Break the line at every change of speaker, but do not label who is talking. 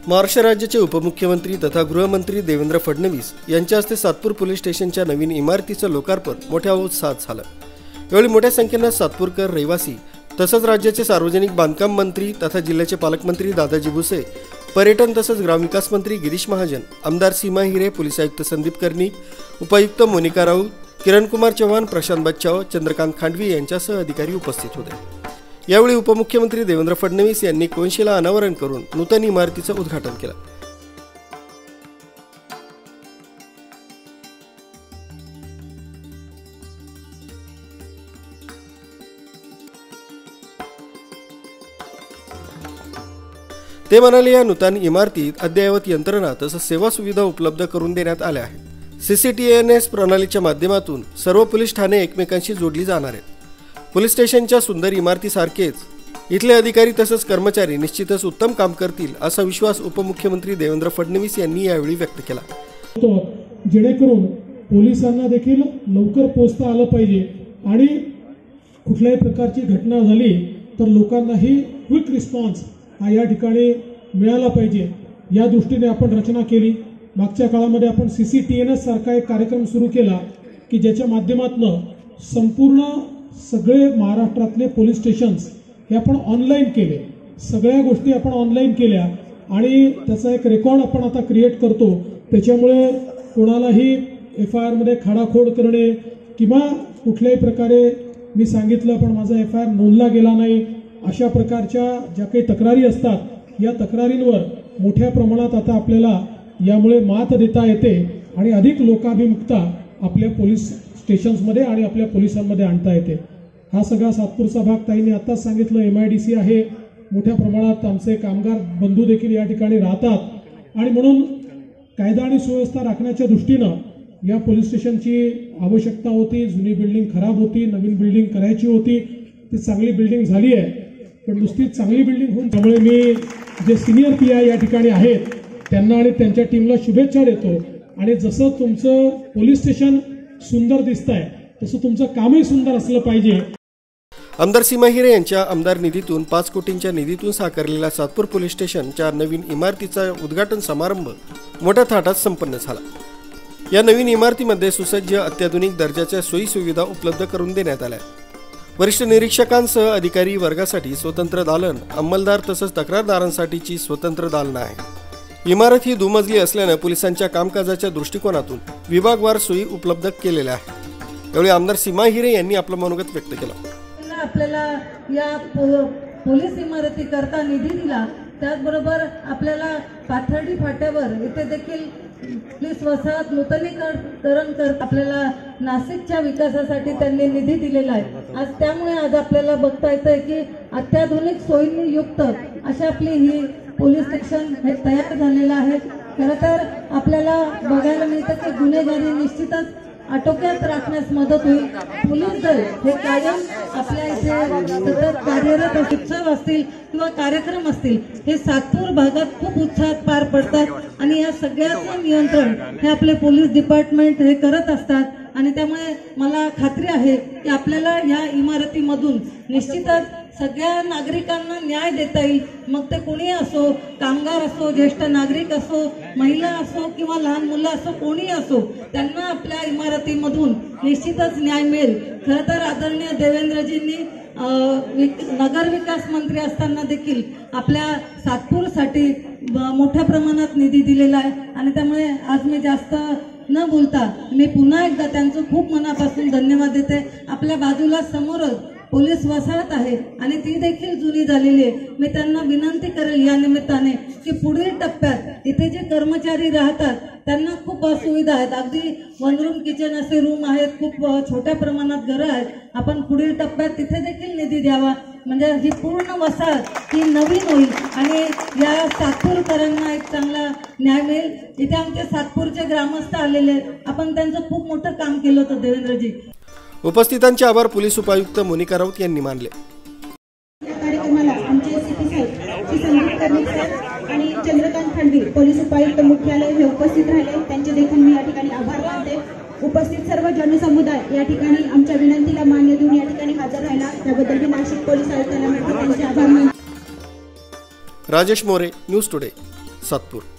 महाराष्ट्र राज्याचे उपमुख्यमंत्री तथा गृहमंत्री देवेंद्र फडणवीस यांच्या हस्ते सातपूर पोलीस स्टेशनच्या नवीन इमारतीचं लोकार्पण मोठ्या उत्साहात झालं। यावेळी मोठ्या संख्येने सातपूरकर रहिवासी तसंच राज्याचे सार्वजनिक बांधकाम मंत्री तथा जिल्ह्याचे पालकमंत्री दादाजी भुसे, पर्यटन तसंच ग्रामविकास मंत्री गिरीश महाजन, आमदार सीमा हिरे, पोलीस आयुक्त संदीप कर्णिक, उपायुक्त मोनिका राऊत, किरण कुमार चव्हाण, प्रशांत बच्चाव, चंद्रकांत खांडवी यांच्यासह अधिकारी उपस्थित होते। यावेळी उपमुख्यमंत्री देवेंद्र फडणवीस यांनी कोनशिला अनावरण करून नूतन इमारतीचं उद्घाटन केलं। ते म्हणाले, या नूतन इमारतीत अद्ययावत यंत्रणा तसंच सेवा सुविधा उपलब्ध करून देण्यात आल्या आहेत। CCTNS प्रणालीच्या माध्यमातून सर्व पोलीस ठाणे एकमेकांशी जोडली जाणार आहेत। पोलीस स्टेशनच्या सुंदर इमारतीसारखेच इथले अधिकारी तसंच कर्मचारी निश्चितच उत्तम काम करतील असा विश्वास उपमुख्यमंत्री देवेंद्र फडणवीस यांनी यावेळी व्यक्त केला।
जेणेकरून पोलिसांना देखील लवकर पोहोचता आलं पाहिजे आणि कुठल्याही प्रकारची घटना झाली तर लोकांनाही क्विक रिस्पॉन्स हा या ठिकाणी मिळाला पाहिजे, या दृष्टीने आपण रचना केली। मागच्या काळामध्ये आपण CCTNS सारखा एक कार्यक्रम सुरू केला की ज्याच्या माध्यमातून संपूर्ण सगळे महाराष्ट्रातले पोलीस स्टेशन्स हे आपण ऑनलाईन केले, सगळ्या गोष्टी आपण ऑनलाईन केल्या आणि त्याचा एक रेकॉर्ड आपण आता क्रिएट करतो। त्याच्यामुळे कोणालाही FIR मध्ये खाडाखोड करणे किंवा कुठल्याही प्रकारे मी सांगितलं पण माझा FIR नोंदला गेला नाही अशा प्रकारच्या ज्या काही तक्रारी असतात या तक्रारींवर मोठ्या प्रमाणात आता आपल्याला यामुळे मात देता येते आणि अधिक लोकाभिमुखता आपल्या पोलीस स्टेशन्समध्ये आणि आपल्या पोलिसांमध्ये आणता येते। हा सगळा सातपूरचा भाग ताईंनी आताच सांगितलं MIDC आहे, मोठ्या प्रमाणात आमचे कामगार बंधू देखील या ठिकाणी राहतात आणि म्हणून कायदा आणि सुव्यवस्था राखण्याच्या दृष्टीनं या पोलीस स्टेशनची आवश्यकता होती। जुनी बिल्डिंग खराब होती, नवीन बिल्डिंग करायची होती, ती चांगली बिल्डिंग झाली आहे, पण नुसती चांगली बिल्डिंग होऊन त्यामुळे मी जे सिनियर PI या ठिकाणी आहेत त्यांना आणि त्यांच्या टीमला शुभेच्छा देतो आणि जसं तुमचं पोलीस स्टेशन सुंदर दिसतंय तसं तुमचं कामही सुंदर असलं पाहिजे।
आमदार सीमा हिरे यांच्या आमदार निधीतून 5 कोटींच्या निधीतून साकारलेल्या सातपूर पोलीस स्टेशनच्या नवीन इमारतीचा उद्घाटन समारंभ मोठ्या थाटात संपन्न झाला। या नवीन इमारतीमध्ये सुसज्ज अत्याधुनिक दर्जाच्या सोयी सुविधा उपलब्ध करून देण्यात आल्या। वरिष्ठ निरीक्षकांसह अधिकारी वर्गासाठी स्वतंत्र दालन, अंमलदार तसंच तक्रारदारांसाठीची स्वतंत्र दालनं आहे। इमारत ही दुमजली असल्याने पोलिसांच्या कामकाजाच्या दृष्टिकोनातून विभागवार सोयी उपलब्ध केलेल्या आहेत। यावेळी आमदार सीमा हिरे यांनी आपलं मनोगत व्यक्त केलं।
आपल्याला या पोलीस इमारती करता निधी दिला, त्याचबरोबर आपल्याला पाथर्डी फाट्यावर इथे देखील पोलीस वसाहत नूतनीकरण करत आपल्याला नाशिकच्या विकासासाठी त्यांनी निधी दिलेला आहे। आज त्यामुळे आज आपल्याला बघता येतंय की अत्याधुनिक सोयींनी युक्त अशा आपली ही पोलीस स्टेशन हे तयार झालेलं आहे। खरं तर आपल्याला बघायला मिळतं की गुन्हेगारी निश्चितच आटोक्यात राखण्यास मदत होईल। पोलीस दल हे कायम आपल्या इथे सतत कार्यरत उत्सव असतील किंवा कार्यक्रम असतील हे सातपूर भागात खूप उत्साहात पार पडतात आणि या सगळ्याचं नियंत्रण हे आपले पोलीस डिपार्टमेंट हे करत असतात आणि त्यामुळे मला खात्री आहे की आपल्याला या इमारतीमधून निश्चितच सगळ्या नागरिकांना न्याय देता येईल। मग ते कोणी असो, कामगार असो, ज्येष्ठ नागरिक असो, महिला असो किंवा लहान मुलं असो, कोणी असो, त्यांना आपल्या इमारतीमधून निश्चितच न्याय मिळेल। खरं तर आदरणीय देवेंद्रजींनी नगर विकास मंत्री असताना देखील आपल्या सातपूरसाठी मोठ्या प्रमाणात निधी दिलेला आहे आणि त्यामुळे आज मी जास्त न बोलता मी पुन्हा एकदा त्यांचं खूप मनापासून धन्यवाद देते। आपल्या बाजूला समोरच पोलीस वसाहत आहे आणि ती देखील जुनी झालेली आहे। मी त्यांना विनंती करेल या निमित्ताने की पुढील टप्प्यात इथे जे कर्मचारी राहतात त्यांना खूप असुविधा आहेत, अगदी 1 रूम किचन असे रूम आहेत, खूप छोट्या प्रमाणात घरं आहेत, आपण पुढील टप्प्यात तिथे देखील निधी द्यावा म्हणजे ही पूर्ण वसाहत ही नवीन होईल आणि या सातपूरकरांना एक चांगला न्याय मिळेल। इथे आमचे सातपूरचे ग्रामस्थ आलेले आहेत, आपण त्यांचं खूप मोठं काम केलं होतं देवेंद्रजी।
उपस्थितांचे आभार पोलीस उपायुक्त मोनिका राऊत यांनी मानले।
या कार्यक्रमाला आमचे CP साहेब श्री संदीप कर्णिक सर आणि चंद्रकांत खांडवी पोलीस उपायुक्त मुख्यालय हे उपस्थित राहिले, त्यांचे देखील मी या ठिकाणी आभार मानते। उपस्थित सर्व जनसमुदाय या ठिकाणी आमच्या विनंतीला मान्य देऊन या ठिकाणी हजर राहिला त्याबद्दल मी नाशिक पोलीस आयुक्तांना त्यांचे आभार मानते।
Rajesh More, news today. सातपूर.